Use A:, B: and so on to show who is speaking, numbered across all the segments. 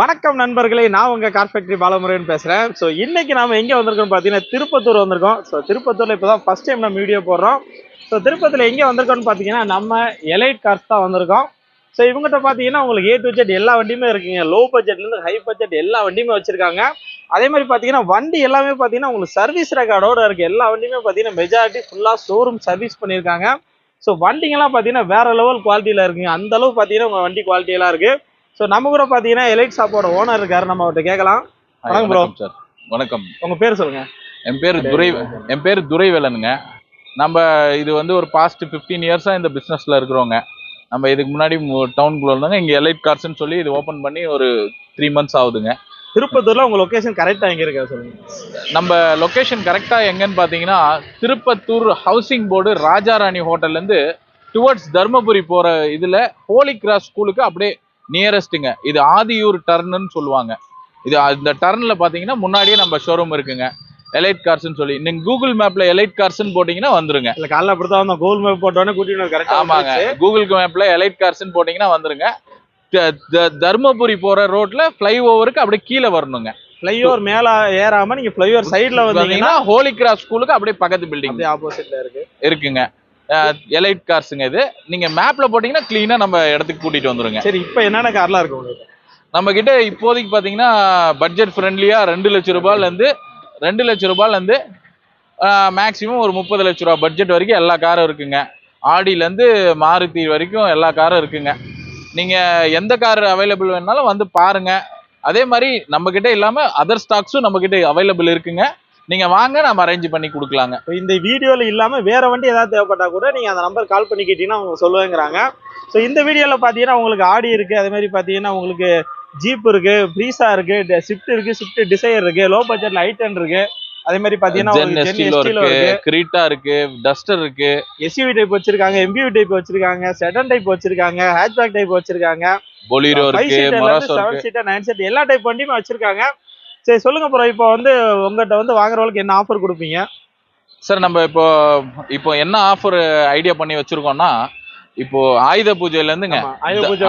A: வணக்கம் நண்பர்களே, நான் உங்க கார் ஃபேக்டரி பாலமுருகன் பேசுறேன். ஸோ இன்னைக்கு நாம எங்க வந்திருக்கோம் பார்த்தீங்கன்னா திருப்பத்தூர் வந்திருக்கோம். ஸோ திருப்பத்தூர்ல இப்போதான் ஃபர்ஸ்ட் டைம் நம்ம வீடியோ போடுறோம். ஸோ திருப்பத்தூர்ல எங்க வந்திருக்கோம்னு பார்த்தீங்கன்னா நம்ம எலைட் கார்ஸ் தான் வந்திருக்கோம். ஸோ இவங்ககிட்ட பார்த்தீங்கன்னா உங்களுக்கு A to Z எல்லா வண்டியுமே இருக்குங்க. லோ பட்ஜெட்லேருந்து ஹை பட்ஜெட் எல்லா வண்டியுமே வச்சிருக்காங்க. அதே மாதிரி பார்த்தீங்கன்னா வண்டி எல்லாமே பார்த்தீங்கன்னா உங்களுக்கு சர்வீஸ் ரெக்கார்டோட இருக்கு. எல்லா வண்டியுமே பார்த்தீங்கன்னா மெஜாரிட்டி ஃபுல்லாக ஷோரூம் சர்வீஸ் பண்ணியிருக்காங்க. ஸோ வண்டிங்கெல்லாம் பார்த்தீங்கன்னா வேற லெவல் குவாலிட்டியில் இருக்குங்க. அந்த அளவு பார்த்தீங்கன்னா உங்க வண்டி குவாலிட்டியெல்லாம் இருக்கு. ஸோ நம்ம கூட பார்த்தீங்கன்னா எலைட் ஷாப்போட ஓனர் இருக்காரு, நம்ம அவர்கிட்ட கேட்கலாம். வணக்கம் ப்ரோ.
B: சார் வணக்கம்.
A: உங்க பேர் சொல்லுங்க.
B: என் பேர் துரைவேலனுங்க. நம்ம இது வந்து ஒரு பாஸ்ட் 15 இயர்ஸா இந்த பிசினஸ்ல இருக்கிறோங்க. நம்ம இதுக்கு முன்னாடி டவுனுக்குள்ள இருந்தாங்க. இங்க எலைட் கார்ஸ்ன்னு சொல்லி இது ஓபன் பண்ணி ஒரு 3 months ஆகுதுங்க.
A: திருப்பத்தூர்ல உங்க லொகேஷன் கரெக்டா எங்க இருக்கா சொல்லுங்க.
B: நம்ம லொகேஷன் கரெக்டா எங்கன்னு பாத்தீங்கன்னா திருப்பத்தூர் ஹவுசிங் போர்டு ராஜாராணி ஹோட்டல்ல இருந்து டுவர்ட்ஸ் தர்மபுரி போற இதுல ஹோலி கிராஸ் ஸ்கூலுக்கு அப்படியே நியரஸ்ட்டுங்க. இது ஆதியூர் டர்ன்னு சொல்லுவாங்க. இது இந்த டர்ன்ல பாத்தீங்கன்னா முன்னாடியே நம்ம ஷோரூம் இருக்குங்க. எலைட் கார்ஸ்ன்னு சொல்லி நீங்க கூகுள் மேப்ல எலைட் கார்ஸ்ன்னு போட்டீங்கன்னா வந்துருங்க.
A: இல்ல காலைல அப்படிதான் வந்தோம். கூகுள் மேப் போட்டோன்னே கூட்டிட்டு கரெக்டா.
B: ஆமாங்க, கூகுள் மேப்ல எலைட் கார்ஸ்ன்னு போட்டீங்கன்னா வந்துருங்க. தர்மபுரி போற ரோட்ல ஃப்ளைஓவருக்கு அப்படியே கீழே வரணுங்க.
A: ஃப்ளைஓவர் மேல ஏறாம நீங்க ஃப்ளைஓவர் சைடுல வந்தீங்கன்னா
B: ஹோலி கிராஸ் ஸ்கூலுக்கு அப்படியே பக்கத்து பில்டிங்
A: ஆப்போசிட்ல
B: இருக்குங்க. எலைட் கார்ஸுங்க. இது நீங்க மேப்ல போட்டீங்கன்னா கிளீனா நம்ம இடத்துக்கு கூட்டிட்டு வந்துருங்க.
A: சரி, இப்போ என்னென்ன கார்லாம் இருக்கு உங்களுக்கு
B: நம்ம கிட்ட? இப்போதைக்கு பாத்தீங்கன்னா பட்ஜெட் ஃப்ரெண்ட்லியா 2 லட்சம் ரூபாயில இருந்து மேக்சிமம் ஒரு 30 லட்சம் ரூபாய் பட்ஜெட் வரைக்கும் எல்லா காரும் இருக்குங்க. ஆடியில இருந்து மாருதி வரைக்கும் எல்லா காரும் இருக்குங்க. நீங்க எந்த கார் அவைலபிள் வேணாலும் வந்து பாருங்க. அதே மாதிரி நம்ம கிட்ட இல்லாம அதர் ஸ்டாக்ஸும் நம்ம கிட்ட அவைலபிள் இருக்குங்க. நீங்க வாங்க, நம்ம அரேஞ்ச் பண்ணி கொடுக்கலாங்க.
A: இந்த வீடியோல இல்லாம வேற வண்டி ஏதாவது தேவைப்பட்டா கூட நீங்க அந்த நம்பர் கால் பண்ணி கேட்டீங்கன்னா அவங்க சொல்லுவேங்கிறாங்க. ஸோ இந்த வீடியோல பாத்தீங்கன்னா உங்களுக்கு ஆடி இருக்கு, அதே மாதிரி பாத்தீங்கன்னா உங்களுக்கு ஜீப் இருக்கு, பிரீசா இருக்கு, ஸ்விஃப்ட் இருக்கு, ஸ்விஃப்ட் டிசைர் இருக்கு, லோ பட்ஜெட்ல i10 இருக்கு, அதே மாதிரி பாத்தீங்கன்னா
B: கிரீட்டா இருக்கு, டஸ்டர் இருக்கு,
A: எஸ்யூவி டைப் வச்சிருக்காங்க, எம்பிவி டைப் வச்சிருக்காங்க, செடன் டைப் வச்சிருக்காங்க, ஹேட்ச்பேக் டைப் வச்சிருக்காங்க,
B: பொலிரோ இருக்கு,
A: 7 சீட்டர் 9 சீட்டர் எல்லா டைப் வண்டியுமே வச்சிருக்காங்க. சரி சொல்லுங்க ப்ரோ, இப்போ வந்து உங்ககிட்ட வந்து வாங்குறவங்களுக்கு என்ன ஆஃபர் கொடுப்பீங்க
B: சார்? நம்ம இப்போ என்ன ஆஃபர் ஐடியா பண்ணி வச்சிருக்கோம்னா, இப்போ ஆயுத பூஜையில இருந்துங்க,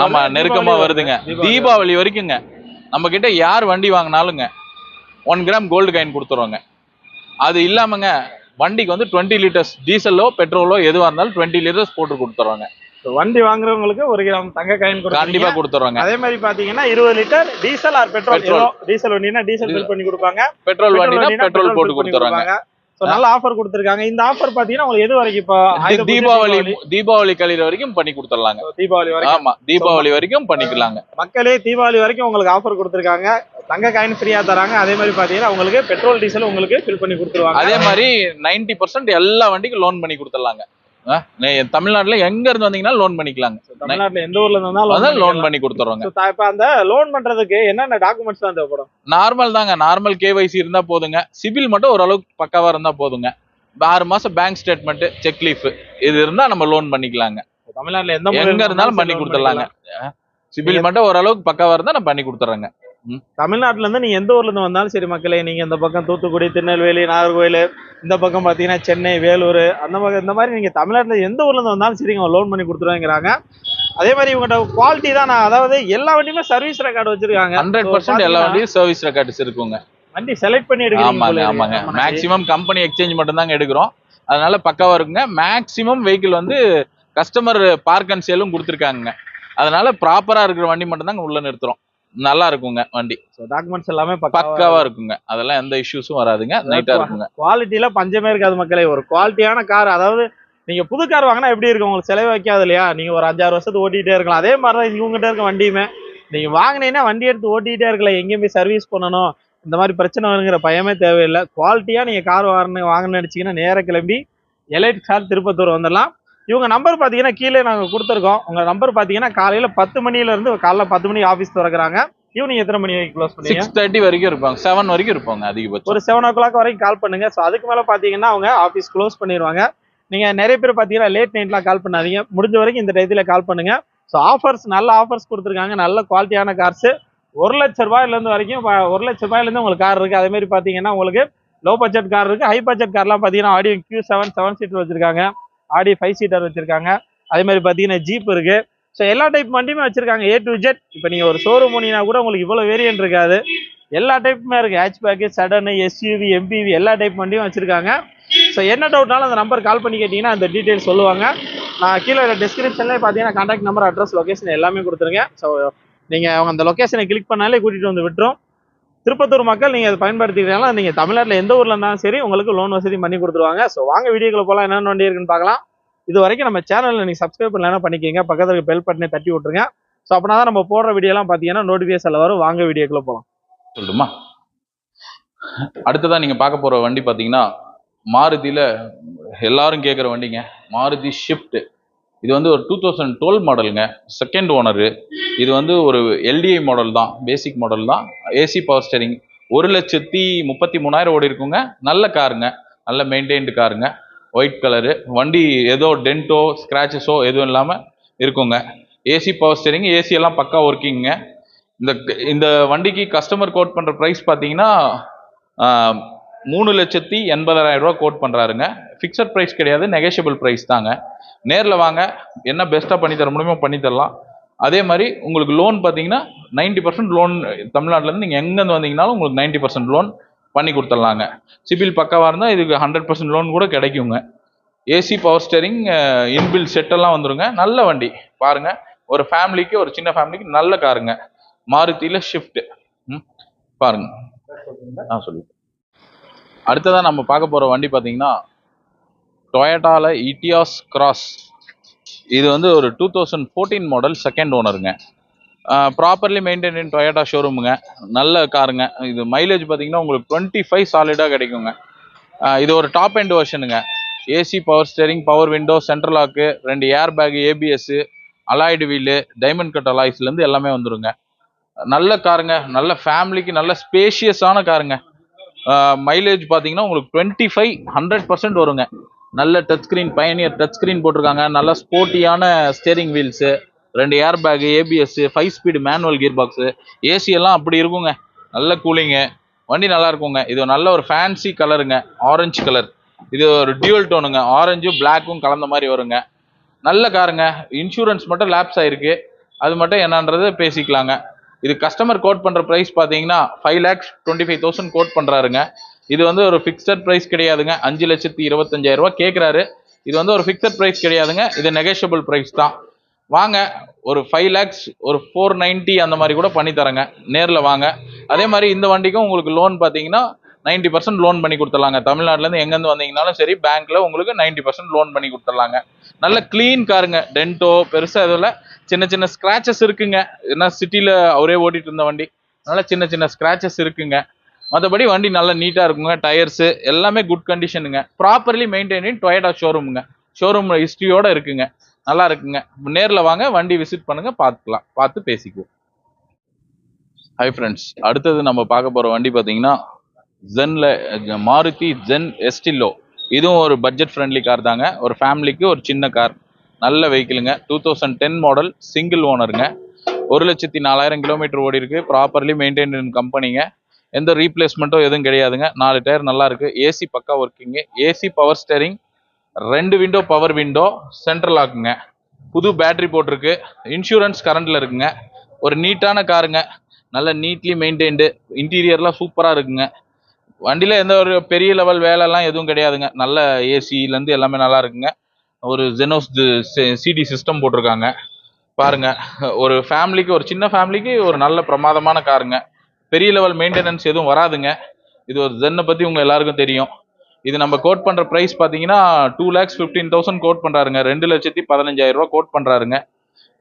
B: ஆமா நெருக்கமா வருதுங்க, தீபாவளி வரைக்குங்க நம்ம கிட்ட யார் வண்டி வாங்கினாலுங்க 1 கிராம் கோல்டு காயின் கொடுத்துருவாங்க. அது இல்லாமங்க வண்டிக்கு வந்து 20 லிட்டர்ஸ் டீசலோ பெட்ரோலோ எதுவா இருந்தாலும் 20 லிட்டர்ஸ் போட்டு கொடுத்துருவாங்க.
A: வண்டி வாங்குறவங்களுக்கு 1 கிராம் தங்க காயின்
B: கண்டிப்பா கொடுத்துருவாங்க.
A: அதே மாதிரி பாத்தீங்கன்னா 20 litre diesel or petrol, diesel வண்டினா டீசல் ஃபில் பண்ணி கொடுப்பாங்க,
B: பெட்ரோல் வண்டினா பெட்ரோல் போட்டு கொடுத்துறாங்க.
A: நல்ல ஆஃபர் கொடுத்திருக்காங்க. இந்த ஆஃபர் பாத்தீங்கன்னா உங்களுக்கு எது வரைக்கும்? இப்போ
B: தீபாவளி கழிற வரைக்கும் பண்ணி கொடுத்துடலாங்க.
A: தீபாவளி வரைக்கும்.
B: ஆமா, தீபாவளி வரைக்கும் பண்ணிக்கலாங்க.
A: மக்களே தீபாவளி வரைக்கும் உங்களுக்கு ஆஃபர் கொடுத்திருக்காங்க. தங்க காயின் ஃப்ரீயா தராங்க. அதே மாதிரி பாத்தீங்கன்னா உங்களுக்கு பெட்ரோல் டீசல் உங்களுக்கு ஃபில் பண்ணி கொடுத்துருவாங்க.
B: அதே மாதிரி 90% எல்லா வண்டிக்கும் லோன் பண்ணி கொடுத்துடலாங்க. தமிழ்நாட்டுல எங்க இருந்து வந்தீங்கன்னா லோன் பண்ணிக்கலாங்க.
A: தமிழ்நாட்டுல எந்த ஊர்ல இருந்தாலும்
B: லோன் பண்ணி கொடுத்துருவாங்க.
A: இப்ப அந்த லோன் பண்றதுக்கு என்னென்ன டாக்குமெண்ட்ஸ் தான் தேவைப்படும்?
B: நார்மல் தாங்க, நார்மல் KYC இருந்தா போதுங்க. சிபில் மட்டும் ஓரளவுக்கு பக்காவா இருந்தா போதுங்க. 6 மாசம் பேங்க் ஸ்டேட்மெண்ட், செக் லீஃப் இது இருந்தா நம்ம லோன் பண்ணிக்கலாங்க.
A: தமிழ்நாட்டுல
B: எங்க இருந்தாலும் பண்ணி கொடுத்துடலாங்க. சிபில் மட்டும் ஓரளவுக்கு பக்காவா இருந்தா நான் பண்ணி கொடுத்துறேங்க.
A: தமிழ்நாட்டுல இருந்து நீங்க எந்த ஊர்ல இருந்து வந்தாலும் சரி மக்களே, நீங்க இந்த பக்கம் தூத்துக்குடி, திருநெல்வேலி, நாகர்கோவில், இந்த பக்கம் பாத்தீங்கன்னா சென்னை, வேலூர், அந்த பக்கம் இந்த மாதிரி நீங்க தமிழ்நாட்டுல எந்த ஊர்ல இருந்து வந்தாலும் சரிங்க லோன் பண்ணி கொடுத்துருவாங்கிறாங்க. அதே மாதிரி இவங்ககிட்ட குவாலிட்டி தான், அதாவது எல்லா வண்டியுமே சர்வீஸ் ரெக்கார்டு வச்சிருக்காங்க.
B: 100% எல்லா வண்டியும் சர்வீஸ் ரெக்கார்ட்ஸ் இருக்குங்க.
A: வண்டி செலக்ட் பண்ணி எடுக்கிறீங்க.
B: ஆமாங்க, மேக்ஸிமம் கம்பெனி எக்ஸ்சேஞ்ச் மட்டும் தாங்க எடுக்கிறோம். அதனால பக்காவா இருக்குங்க. மேக்ஸிமம் வெஹிக்கிள் வந்து கஸ்டமர் பார்க் அண்ட் சேலும் கொடுத்துருக்காங்க. அதனால ப்ராப்பரா இருக்கிற வண்டி மட்டும் தாங்க உள்ள நிறுத்துறோம். நல்லா இருக்குங்க வண்டி.
A: டாக்குமெண்ட்ஸ் எல்லாமே
B: பக்காவா இருக்குங்க. அதெல்லாம் எந்த இஷ்யூஸும் வராதுங்க. நைட்டா இருக்குங்க.
A: குவாலிட்டியில பஞ்சமே இருக்காது மக்களே. ஒரு குவாலிட்டியான கார், அதாவது நீங்க புது கார் வாங்கினா எப்படி இருக்கும்? உங்களுக்கு செலவு வைக்காது இல்லையா? நீங்க ஒரு 5-6 வருஷத்துக்கு ஓட்டிகிட்டே இருக்கலாம். அதே மாதிரிதான் இவங்ககிட்ட இருக்க வண்டியுமே. நீங்க வாங்கினீங்கன்னா வண்டி எடுத்து ஓட்டிகிட்டே இருக்கலாம். எங்கேயும் போய் சர்வீஸ் பண்ணணும், இந்த மாதிரி பிரச்சனை வருங்கிற பயமே தேவையில்லை. குவாலிட்டியா நீங்க கார் வாங்கணும்னு நினைச்சீங்கன்னா நேர கிளம்பி எலைட் கார் திருப்பத்தூர் வந்துடலாம். இவங்க நம்பர் பாத்தீங்கன்னா கீழே நாங்க கொடுத்துருக்கோம். உங்க நம்பர் பாத்தீங்கன்னா காலையில 10 மணில இருந்து காலைல 10 மணிக்கு ஆபீஸ் திறக்கிறாங்க. ஈவினிங் எத்தனை மணி வரைக்கும் க்ளோஸ் பண்ணுவீங்க?
B: 6:30 வரைக்கும் இருப்பாங்க. 7 வரைக்கும் இருப்பாங்க அதிகபட்சம்.
A: ஒரு 7 o'clock வரைக்கும் கால் பண்ணுங்க. ஸோ அதுக்கு மேல பாத்தீங்கன்னா அவங்க ஆபீஸ் க்ளோஸ் பண்ணிடுவாங்க. நீங்க நிறைய பேர் பாத்தீங்கன்னா லேட் நைட்லாம் கால் பண்ணாதீங்க. முடிஞ்ச வரைக்கும் இந்த டயத்துல கால் பண்ணுங்க. ஸோ ஆஃபர்ஸ், நல்ல ஆஃபர்ஸ் கொடுத்துருக்காங்க. நல்ல குவாலிட்டியான கார்ஸ் 1 லட்சம் ரூபாயில இருந்து வரைக்கும் 1 லட்சம் ரூபாயில இருந்து உங்களுக்கு கார் இருக்கு. அதே மாதிரி பாத்தீங்கன்னா உங்களுக்கு லோ பட்ஜெட் கார் இருக்கு. ஹை பட்ஜெட் கார்லாம் பாத்தீங்கன்னா ஆடி Q7 7 சீட்டர் வச்சிருக்காங்க, ஆடி 5 சீட்டர் வச்சிருக்காங்க. அதே மாதிரி பாத்தீங்கன்னா ஜீப் இருக்கு, ஸோ எல்லா டைப் வண்டியுமே வச்சிருக்காங்க A to Z. இப்போ நீங்கள் ஒரு ஷோரூம் போனீங்கன்னா கூட உங்களுக்கு இவ்வளோ வேரியன்ட் இருக்காது. எல்லா டைப்புமே இருக்குது. ஹேட்ச்பேக்கு, சடனு, SUV, MPV எல்லா டைப் வண்டியும் வச்சிருக்காங்க. ஸோ என்ன டவுட்னாலும் அந்த நம்பர் கால் பண்ணி கேட்டிங்கன்னா அந்த டீட்டெயில்ஸ் சொல்லுவாங்க. நான் கீழே டிஸ்கிரிப்ஷன்லேயே பார்த்தீங்கன்னா கான்டாக்ட் நம்பர், அட்ரஸ், லொகேஷன் எல்லாமே கொடுத்துருங்க. ஸோ நீங்கள் அவங்க அந்த லொகேஷனை கிளிக் பண்ணாலே கூட்டிகிட்டு வந்து விட்டுரும். திருப்பத்தூர் மக்கள் நீங்கள் அதை பயன்படுத்திக்கிறீங்களா, நீங்கள் தமிழ்நாட்டில் எந்த ஊரில் இருந்தாலும் சரி உங்களுக்கு லோன் வசதி பண்ணி கொடுத்துருவாங்க. ஸோ வாங்க வீடியோக்குள்ள போகலாம், என்னென்ன வண்டி இருக்குன்னு பார்க்கலாம். இது வரைக்கும் நம்ம சேனலில் நீங்கள் சப்ஸ்கிரைப் பண்ணலாம் பண்ணிக்கிங்க, பக்கத்தில் பெல் பட்டனை தட்டி விட்டுருங்க. ஸோ அப்படின்னா தான் நம்ம போடுற வீடியோலாம் பார்த்தீங்கன்னா நோட்டிஃபிகேஷனில் வரும். வாங்க வீடியோக்குள்ள போகலாம்.
B: சொல்லுமா. அடுத்ததான் நீங்கள் பார்க்க போகிற வண்டி பார்த்தீங்கன்னா மாருதியில் எல்லாரும் கேட்குற வண்டிங்க, மாருதி ஷிஃப்ட். இது வந்து ஒரு 2012 மாடலுங்க, செகண்ட் ஓனரு. இது வந்து ஒரு LDI மாடல் தான், பேசிக் மாடல் தான். AC பவர் ஸ்டேரிங், 1,33,000 ஓடி இருக்குங்க. நல்ல காருங்க, நல்ல மெயின்டைன்டு காருங்க, ஒயிட் கலரு வண்டி. ஏதோ டென்ட்டோ ஸ்க்ராச்சஸோ எதுவும் இல்லாமல் இருக்குங்க. AC பவர் ஸ்டேரிங், ஏசி எல்லாம் பக்கா ஒர்க்கிங்க. இந்த வண்டிக்கு கஸ்டமர் கோட் பண்ணுற ப்ரைஸ் பார்த்தீங்கன்னா 3,80,000 ரூபா கோட் பண்ணுறாருங்க. ஃபிக்ஸட் ப்ரைஸ் கிடையாது, நெகோஷியபிள் ப்ரைஸ் தாங்க. நேரில் வாங்க, என்ன பெஸ்ட்டாக பண்ணி தர முடியுமோ பண்ணி தரலாம். அதே மாதிரி உங்களுக்கு லோன் பார்த்தீங்கன்னா 90% லோன் தமிழ்நாட்டிலேருந்து நீங்கள் எங்கேருந்து வந்தீங்கனாலும் உங்களுக்கு 90% லோன் பண்ணி கொடுத்துடலாங்க. சிபில் பக்காவாக இருந்தால் இதுக்கு 100% லோன் கூட கிடைக்குங்க. AC பவர் ஸ்டேரிங், இன்பில் செட்டெல்லாம் வந்துருங்க. நல்ல வண்டி பாருங்கள், ஒரு ஃபேமிலிக்கு, ஒரு சின்ன ஃபேமிலிக்கு நல்ல காருங்க. மாருதியில் ஷிஃப்ட் பாருங்க. சொல்லிட்டேன். அடுத்ததான் நம்ம பார்க்க போகிற வண்டி பார்த்தீங்கன்னா டொயோட்டால இட்டியாஸ் கிராஸ். இது வந்து ஒரு 2014 மாடல், செகண்ட் ஓனருங்க. ப்ராப்பர்லி மெயின்டைன் இன் டொயோட்டா ஷோரூமுங்க. நல்ல காருங்க. இது மைலேஜ் பார்த்தீங்கன்னா உங்களுக்கு 25 சாலிடாக கிடைக்குங்க. இது ஒரு டாப் எண்ட் வெர்ஷனுங்க. AC power steering, power window, central lock, 2 air bag, ABS, alloyed wheel, diamond cut அலாய்ஸ்லேருந்து எல்லாமே வந்துருங்க. நல்ல காருங்க, நல்ல ஃபேமிலிக்கு நல்ல ஸ்பேஷியஸான காருங்க. மைலேஜ் பார்த்தீங்கன்னா உங்களுக்கு 25 100% வருங்க. நல்ல touch screen, Pioneer touch screen போட்டிருக்காங்க. நல்ல ஸ்போர்ட்டியான steering wheels, 2 air bag, ABS, 5 speed manual gear box, AC எல்லாம் அப்படி இருக்குங்க. நல்ல கூலிங்கு, வண்டி நல்லா இருக்குங்க. இது நல்ல ஒரு ஃபேன்சி கலருங்க, ஆரஞ்சு கலர். இது ஒரு டியூவல் டோனுங்க, ஆரஞ்சும் பிளாக்கும் கலந்த மாதிரி வருங்க. நல்ல காருங்க. இன்சூரன்ஸ் மட்டும் லேப்ஸ் ஆயிருக்கு, அது மட்டும் என்னன்றது பேசிக்கலாங்க. இது கஸ்டமர் கோட் பண்ணுற ப்ரைஸ் பார்த்தீங்கன்னா 5,25,000 கோட் பண்ணுறாருங்க. இது வந்து ஒரு ஃபிக்ஸட் ப்ரைஸ் கிடையாதுங்க. 5,25,000 ரூபா கேட்குறாரு. இது வந்து ஒரு ஃபிக்ஸட் ப்ரைஸ் கிடையாதுங்க, இது நெகோஷியபிள் ப்ரைஸ் தான். வாங்க, ஒரு 5 lakhs, ஒரு 490 அந்த மாதிரி கூட பண்ணி தரேங்க. நேரில் வாங்க. அதே மாதிரி இந்த வண்டிக்கும் உங்களுக்கு லோன் பார்த்தீங்கன்னா 90% லோன் பண்ணி கொடுத்துடலாங்க. தமிழ்நாட்டிலேருந்து எங்கேருந்து வந்தீங்கனாலும் சரி, பேங்க்கில் உங்களுக்கு 90% லோன் பண்ணி கொடுத்துடலாங்க. நல்ல க்ளீன் காருங்க, டென்ட்டோ பெருசாக எதுவும் சின்ன சின்ன ஸ்க்ராச்சஸ் இருக்குங்க. ஏன்னா சிட்டியில் அவரே ஓட்டிட்டு இருந்த வண்டி, நல்லா சின்ன சின்ன ஸ்க்ராச்சஸ் இருக்குங்க. மற்றபடி வண்டி நல்லா நீட்டாக இருக்குங்க. டயர்ஸு எல்லாமே குட் கண்டிஷனுங்க. ப்ராப்பர்லி மெயின்டைனிங் டொயோட்டா ஷோரூமுங்க. ஷோரூம் ஹிஸ்ட்ரியோட இருக்குங்க. நல்லா இருக்குங்க. நேரில் வாங்க, வண்டி விசிட் பண்ணுங்க, பார்த்துக்கலாம், பார்த்து பேசிக்குவோம். ஹை ஃப்ரெண்ட்ஸ், அடுத்தது நம்ம பார்க்க போகிற வண்டி பார்த்தீங்கன்னா மாருதி ஜென் எஸ்டில்லோ. இதுவும் ஒரு பட்ஜெட் ஃப்ரெண்ட்லி கார் தாங்க. ஒரு ஃபேமிலிக்கு ஒரு சின்ன கார், நல்ல வெஹிக்கிளுங்க. 2010 மாடல், சிங்கிள் ஓனருங்க. 1,04,000 கிலோமீட்டர் ஓடி இருக்கு. ப்ராப்பர்லி மெயின்டைன் கம்பெனிங்க. எந்த ரீப்ளேஸ்மெண்ட்டும் எதுவும் கிடையாதுங்க. 4 டயர் நல்லா இருக்கு. AC பக்கா working. AC power steering, 2 window power window, central லாக்குங்க. புது பேட்டரி போட்டிருக்கு. இன்சூரன்ஸ் கரண்ட்ல இருக்குங்க. ஒரு நீட்டான காருங்க, நல்ல நீட்லி மெயின்டைன்டு. இன்டீரியர்லாம் சூப்பராக இருக்குங்க. வண்டியில் எந்த ஒரு பெரிய லெவல் வேலைலாம் எதுவும் கிடையாதுங்க. நல்ல ஏசிலேருந்து எல்லாமே நல்லா இருக்குங்க. ஒரு ஜெனோஸ் CD சிஸ்டம் போட்டிருக்காங்க பாருங்க. ஒரு ஃபேமிலிக்கு, ஒரு சின்ன ஃபேமிலிக்கு ஒரு நல்ல பிரமாதமான காருங்க. பெரிய லெவல் மெயின்டெனன்ஸ் எதுவும் வராதுங்க. இது ஒரு ஜென்னை பற்றி உங்கள் எல்லாருக்கும் தெரியும். இது நம்ம கோட் பண்ணுற ப்ரைஸ் பார்த்தீங்கன்னா 2,15,000 கோட் பண்ணுறாருங்க. 2,15,000 ரூபா கோட் பண்ணுறாருங்க.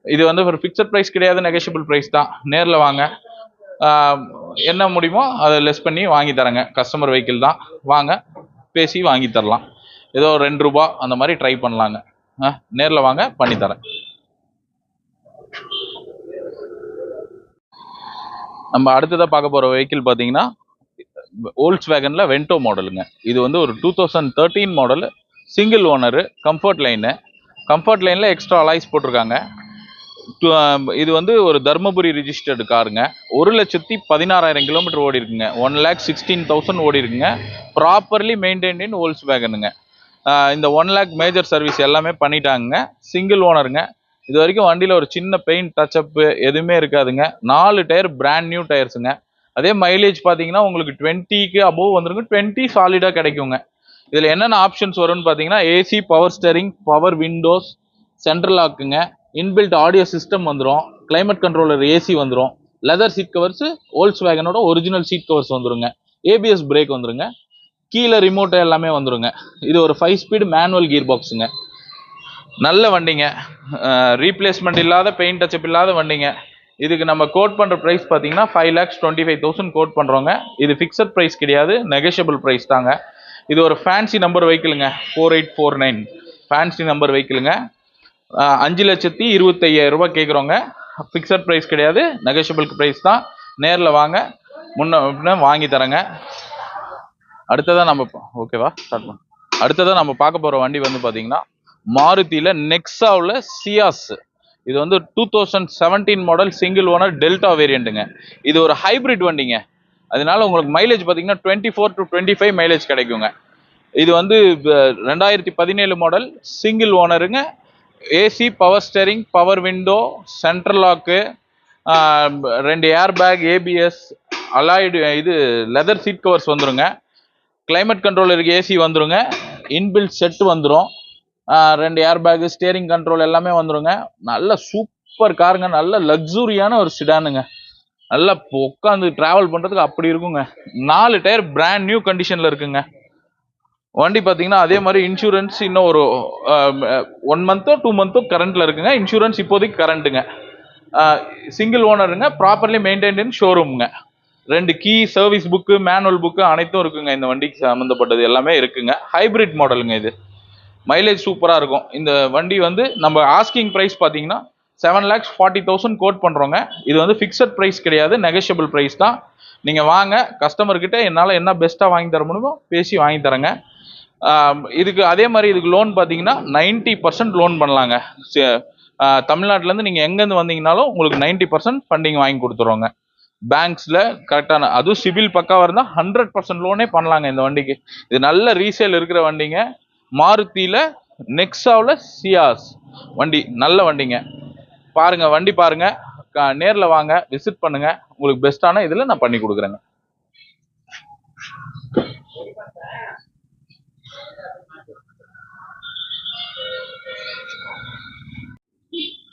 B: இது வந்து ஒரு ஃபிக்ஸட் ப்ரைஸ் கிடையாது, நெகோஷியபிள் ப்ரைஸ் தான். நேரில் வாங்க, என்ன முடியுமோ அதை லெஸ் பண்ணி வாங்கி தரேங்க. கஸ்டமர் வெஹிக்கிள் தான், வாங்க பேசி வாங்கி தரலாம். ஏதோ 2 ரூபா அந்த மாதிரி ட்ரை பண்ணலாங்க. நேரில் வாங்க, பண்ணி தரேன். நம்ம அடுத்ததாக பார்க்க போகிற வெஹிக்கிள் பார்த்தீங்கன்னா வோல்க்ஸ்வேகனில் வென்டோ மாடலுங்க. இது வந்து ஒரு 2013 model, single owner, comfort line. Comfort லைனில் எக்ஸ்ட்ரா அலாய்ஸ் போட்டிருக்காங்க. இது வந்து ஒரு தர்மபுரி ரிஜிஸ்டர்டு காருங்க. 1,16,000 கிலோமீட்டர் ஓடி இருக்குங்க. 1,16,000 ஓடி இருக்குங்க. ப்ராப்பர்லி மெயின்டைன்ட் இன் வோல்க்ஸ்வேகனுங்க. இந்த 1 lakh மேஜர் சர்வீஸ் எல்லாமே பண்ணிட்டாங்க. சிங்கிள் ஓனருங்க. இது வரைக்கும் வண்டியில் ஒரு சின்ன பெயிண்ட் டச்சப்பு எதுவுமே இருக்காதுங்க. 4 டயர் பிராண்ட் நியூ டயர்ஸுங்க. அதே மைலேஜ் பார்த்தீங்கன்னா உங்களுக்கு 20க்கு அபோவ் வந்துருங்க. 20 சாலிடாக கிடைக்குங்க. இதில் என்னென்ன ஆப்ஷன்ஸ் வரும்னு பார்த்தீங்கன்னா AC, power steering, power windows, central லாக்குங்க, இன்பில்ட் ஆடியோ சிஸ்டம் வந்துடும், கிளைமேட் கண்ட்ரோலர் ஏசி வந்துடும், லெதர் சீட் கவர்ஸ், வோல்க்ஸ் வேகனோட ஒரிஜினல் சீட் கவர்ஸ் வந்துருங்க, ஏபிஎஸ் பிரேக் வந்துருங்க, கீழே ரிமோட் எல்லாமே வந்துருங்க. இது ஒரு 5 ஸ்பீடு மேனுவல் கியர் பாக்ஸுங்க. நல்ல வண்டிங்க. ரீப்ளேஸ்மெண்ட் இல்லாத, பெயிண்ட் டச்சப் இல்லாத வண்டிங்க. இதுக்கு நம்ம கோட் பண்ணுற ப்ரைஸ் பார்த்தீங்கன்னா 5,25,000 கோட் பண்ணுறோங்க. இது ஃபிக்ஸட் ப்ரைஸ் கிடையாது, நெகோஷியபிள் ப்ரைஸ் தாங்க. இது ஒரு ஃபேன்சி நம்பர் வெஹிக்கிளுங்க. 4849 ஃபேன்சி நம்பர் வெஹிக்கிளுங்க. 5,25,000 கேட்குறோங்க. ஃபிக்ஸட் ப்ரைஸ் கிடையாது, நெகோஷியபிள் ப்ரைஸ் தான். நேரில் வாங்க, முன்ன வாங்கி தரேங்க. அடுத்ததாக நம்ம ஓகேவா ஸ்டார்ட் பண்ண அடுத்ததாக நம்ம பார்க்க போகிற வண்டி வந்து பார்த்தீங்கன்னா மாருதியில் நெக்ஸாவில் சியாஸ். இது வந்து 2017 மாடல் சிங்கிள் ஓனர் டெல்டா வேரியண்ட்டுங்க. இது ஒரு ஹைப்ரிட் வண்டிங்க. அதனால உங்களுக்கு மைலேஜ் பார்த்தீங்கன்னா 24 to 25 மைலேஜ் கிடைக்குங்க. இது வந்து 2017 மாடல் சிங்கிள் ஓனருங்க. AC, power steering, power window, central lock, 2 air bag, ABS, alloyed இது லெதர் சீட் கவர்ஸ் வந்துருங்க. கிளைமேட் கண்ட்ரோலருக்கு ஏசி வந்துருங்க. இன்பில்ட் செட் வந்துடும். 2 ஏர் பேக், ஸ்டியரிங் கண்ட்ரோல் எல்லாமே வந்துருங்க. நல்ல சூப்பர் காருங்க. நல்ல லக்ஸூரியான ஒரு சிடானுங்க. நல்லா உட்காந்து டிராவல் பண்ணுறதுக்கு அப்படி இருக்குங்க. 4 டயர் பிராண்ட் நியூ கண்டிஷனில் இருக்குங்க. வண்டி பார்த்தீங்கன்னா அதே மாதிரி இன்சூரன்ஸ் இன்னும் ஒரு 1 மந்த்தோ 2 மந்த்தோ கரண்ட்டில் இருக்குங்க. இன்சூரன்ஸ் இப்போதைக்கு கரண்ட்டுங்க. சிங்கிள் ஓனருங்க. ப்ராப்பர்லி மெயின்டைன் ஷோரூமுங்க. 2 key, service book, manual book அனைத்தும் இருக்குங்க. இந்த வண்டிக்கு சம்மந்தப்பட்டது எல்லாமே இருக்குங்க. ஹைப்ரிட் மாடலுங்க. இது மைலேஜ் சூப்பராக இருக்கும். இந்த வண்டி வந்து நம்ம ஆஸ்கிங் ப்ரைஸ் பார்த்தீங்கன்னா 7,40,000 கோட் பண்ணுறோங்க. இது வந்து ஃபிக்ஸட் ப்ரைஸ் கிடையாது, நெகோஷியபிள் ப்ரைஸ் தான். நீங்கள் வாங்க, கஸ்டமர்கிட்ட என்னால் என்ன பெஸ்ட்டாக வாங்கி தர முடியுமோ பேசி வாங்கி தரேங்க. இதுக்கு அதே மாதிரி இதுக்கு லோன் பார்த்தீங்கன்னா 90% லோன் பண்ணலாங்க. தமிழ்நாட்டிலேருந்து நீங்கள் எங்கேருந்து வந்தீங்கனாலும் உங்களுக்கு 90% ஃபண்டிங் வாங்கி கொடுத்துருவோங்க. பேங்க்ஸில் கரெக்டான, அதுவும் சிவில் பக்காவாக இருந்தால் 100% லோனே பண்ணலாங்க இந்த வண்டிக்கு. இது நல்ல ரீசேல் இருக்கிற வண்டிங்க. மாருதியில் நெக்ஸாவில் சியாஸ் வண்டி நல்ல வண்டிங்க. பாருங்க, வண்டி பாருங்க, நேரில் வாங்க, விசிட் பண்ணுங்க. உங்களுக்கு பெஸ்ட்டான இதில் நான் பண்ணி கொடுக்குறேங்க.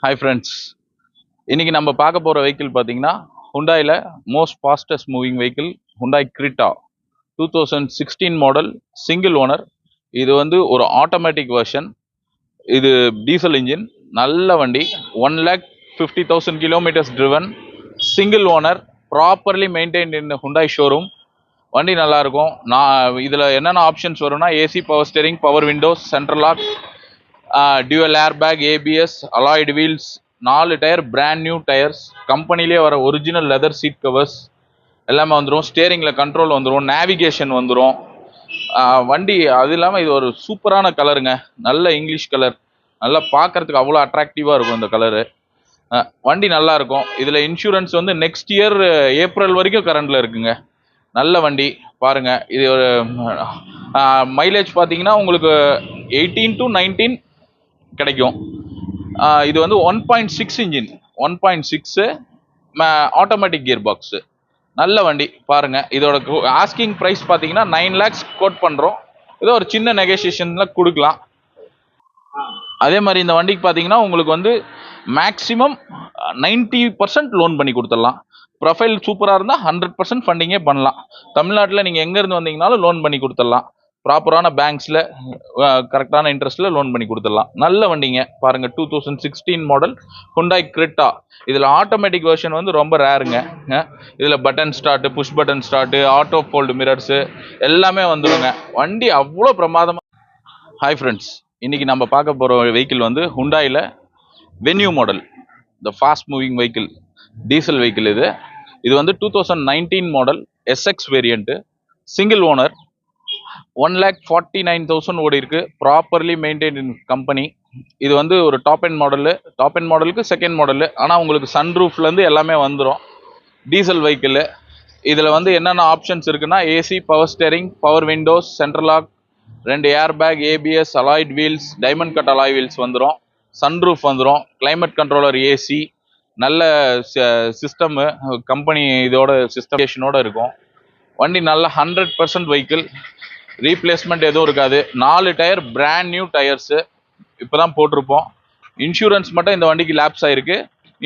B: ஹாய் ஃப்ரெண்ட்ஸ், இன்னைக்கு நம்ம பார்க்க போகிற வெஹிக்கிள் பார்த்தீங்கன்னா ஹுண்டாயில் most fastest moving vehicle Hyundai Creta 2016 model single owner. இது வந்து ஒரு ஆட்டோமேட்டிக் வெர்ஷன். இது டீசல் இன்ஜின். நல்ல வண்டி. 1,50,000 kilometres driven. Single owner. Properly maintained in Hyundai showroom. வண்டி நல்லாயிருக்கும். நான் இதில் என்னென்ன ஆப்ஷன்ஸ் வரும்னா AC, power steering, power windows, central lock, dual air bag, ABS, alloyed wheels, 4 tyre brand new tyres, கம்பெனிலே வர ஒரிஜினல் லெதர் சீட் கவர்ஸ் எல்லாமே வந்துடும். ஸ்டியரிங்கில் கண்ட்ரோல் வந்துடும், நேவிகேஷன் வந்துடும். வண்டி அது இல்லாமல் இது ஒரு சூப்பரான கலருங்க. நல்ல இங்கிலீஷ் கலர். நல்லா பார்க்கறதுக்கு அவ்வளோ அட்ராக்டிவாக இருக்கும் இந்த கலரு. வண்டி நல்லா இருக்கும். இதில் இன்சூரன்ஸ் வந்து நெக்ஸ்ட் இயர் ஏப்ரல் வரைக்கும் கரண்டில் இருக்குங்க. நல்ல வண்டி பாருங்க. இது ஒரு மைலேஜ் பார்த்தீங்கன்னா உங்களுக்கு 18 to 19 கிடைக்கும். இது வந்து 1.6 இன்ஜின், 1.6 ஆட்டோமேட்டிக் கியர் பாக்ஸு. நல்ல வண்டி பாருங்க. இதோட ஆஸ்கிங் ப்ரைஸ் பார்த்தீங்கன்னா 9 lakhs கோட் பண்ணுறோம். ஏதோ ஒரு சின்ன நெகோசியேஷனில் கொடுக்கலாம். அதே மாதிரி இந்த வண்டிக்கு பார்த்தீங்கன்னா உங்களுக்கு வந்து மேக்ஸிமம் 90% லோன் பண்ணி கொடுத்துடலாம். ப்ரொஃபைல் சூப்பராக இருந்தால் 100% ஃபண்டிங்கே பண்ணலாம். தமிழ்நாட்டில் நீங்கள் எங்கேருந்து வந்தீங்கனாலும் லோன் பண்ணி கொடுத்துடலாம். ப்ராப்பரான பேங்க்ஸில் கரெக்டான இன்ட்ரெஸ்ட்டில் லோன் பண்ணி கொடுத்துடலாம். நல்ல வண்டிங்க பாருங்கள். 2016 மாடல் ஹுண்டாய் கிரிட்டா. இதில் ஆட்டோமேட்டிக் வெர்ஷன் வந்து ரொம்ப ரேருங்க. இதில் button start, push button start, auto fold mirrors எல்லாமே வந்துடுங்க. வண்டி அவ்வளோ பிரமாதமாக. ஹாய் ஃப்ரெண்ட்ஸ், இன்றைக்கி நம்ம பார்க்க போகிற வெஹிக்கிள் வந்து ஹுண்டாயில் Venue model, the fast moving vehicle, diesel vehicle. இது வந்து 2019 மாடல் எஸ்எக்ஸ் வேரியண்ட்டு, சிங்கிள் ஓனர். 1,49,000 ஓடி இருக்கு. Properly maintain in company. இது வந்து ஒரு டாப் அண்ட் மாடலுக்கு செகண்ட் மாடலு. ஆனால் உங்களுக்கு சன்ரூஃப்லேருந்து எல்லாமே வந்துடும். Diesel vehicle. இதில் வந்து என்னென்ன ஆப்ஷன்ஸ் இருக்குன்னா AC, power steering, power windows, central lock, 2 air bag, ABS, alloyed wheels, diamond cut alloy wheels வந்துடும். சன்ரூஃப் வந்துடும், கிளைமேட் கண்ட்ரோலர், ஏசி, நல்ல சிஸ்டமு, கம்பெனி இதோட சிஸ்டமேஷனோட இருக்கும். வண்டி நல்ல 100% வெஹிக்கிள், ரீப்ளேஸ்மெண்ட் எதுவும் இருக்காது. 4 டயர் பிராண்ட் நியூ டயர்ஸு இப்போ தான் போட்டிருப்போம். இன்சூரன்ஸ் மட்டும் இந்த வண்டிக்கு லேப்ஸ் ஆயிருக்கு,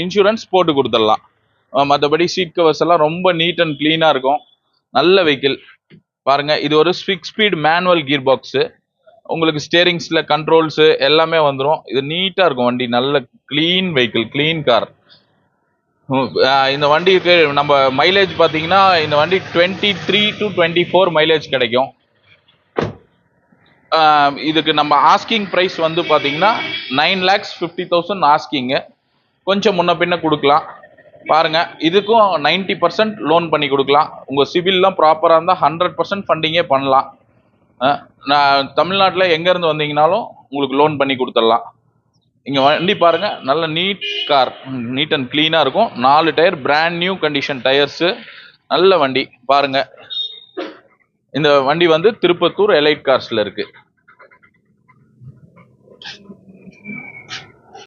B: இன்சூரன்ஸ் போட்டு கொடுத்துடலாம். மற்றபடி சீட் கவர்ஸ் எல்லாம் ரொம்ப நீட் அண்ட் க்ளீனாக இருக்கும். நல்ல வெஹிக்கிள் பாருங்க. இது ஒரு 6 ஸ்பீட் மேனுவல் கியர் பாக்ஸு. உங்களுக்கு ஸ்டேரிங்ஸில் கண்ட்ரோல்ஸு எல்லாமே வந்துடும். இது நீட்டாக இருக்கும் வண்டி, நல்ல க்ளீன் வெஹிக்கிள், க்ளீன் கார். இந்த வண்டிக்கு நம்ம மைலேஜ் பார்த்தீங்கன்னா இந்த வண்டி 23 to 24 மைலேஜ் கிடைக்கும். இதுக்கு நம்ம ஆஸ்கிங் ப்ரைஸ் வந்து பார்த்தீங்கன்னா 9,50,000 ஆஸ்கிங்கு. கொஞ்சம் முன்ன பின்ன கொடுக்கலாம் பாருங்க. இதுக்கும் 90% லோன் பண்ணி கொடுக்கலாம். உங்கள் சிபில்லாம் ப்ராப்பராக இருந்தால் 100% ஃபண்டிங்கே பண்ணலாம். நான் தமிழ்நாட்டில் எங்கேருந்து வந்தீங்கனாலும் உங்களுக்கு லோன் பண்ணி கொடுத்துடலாம். இங்கே வண்டி பாருங்க, நல்ல நீட் கார், நீட் அண்ட் க்ளீனாக இருக்கும். 4 tyre brand new condition tyres, நல்ல வண்டி பாருங்க. இந்த வண்டி வந்து திருப்பத்தூர் எலைட் கார்ஸில் இருக்குது.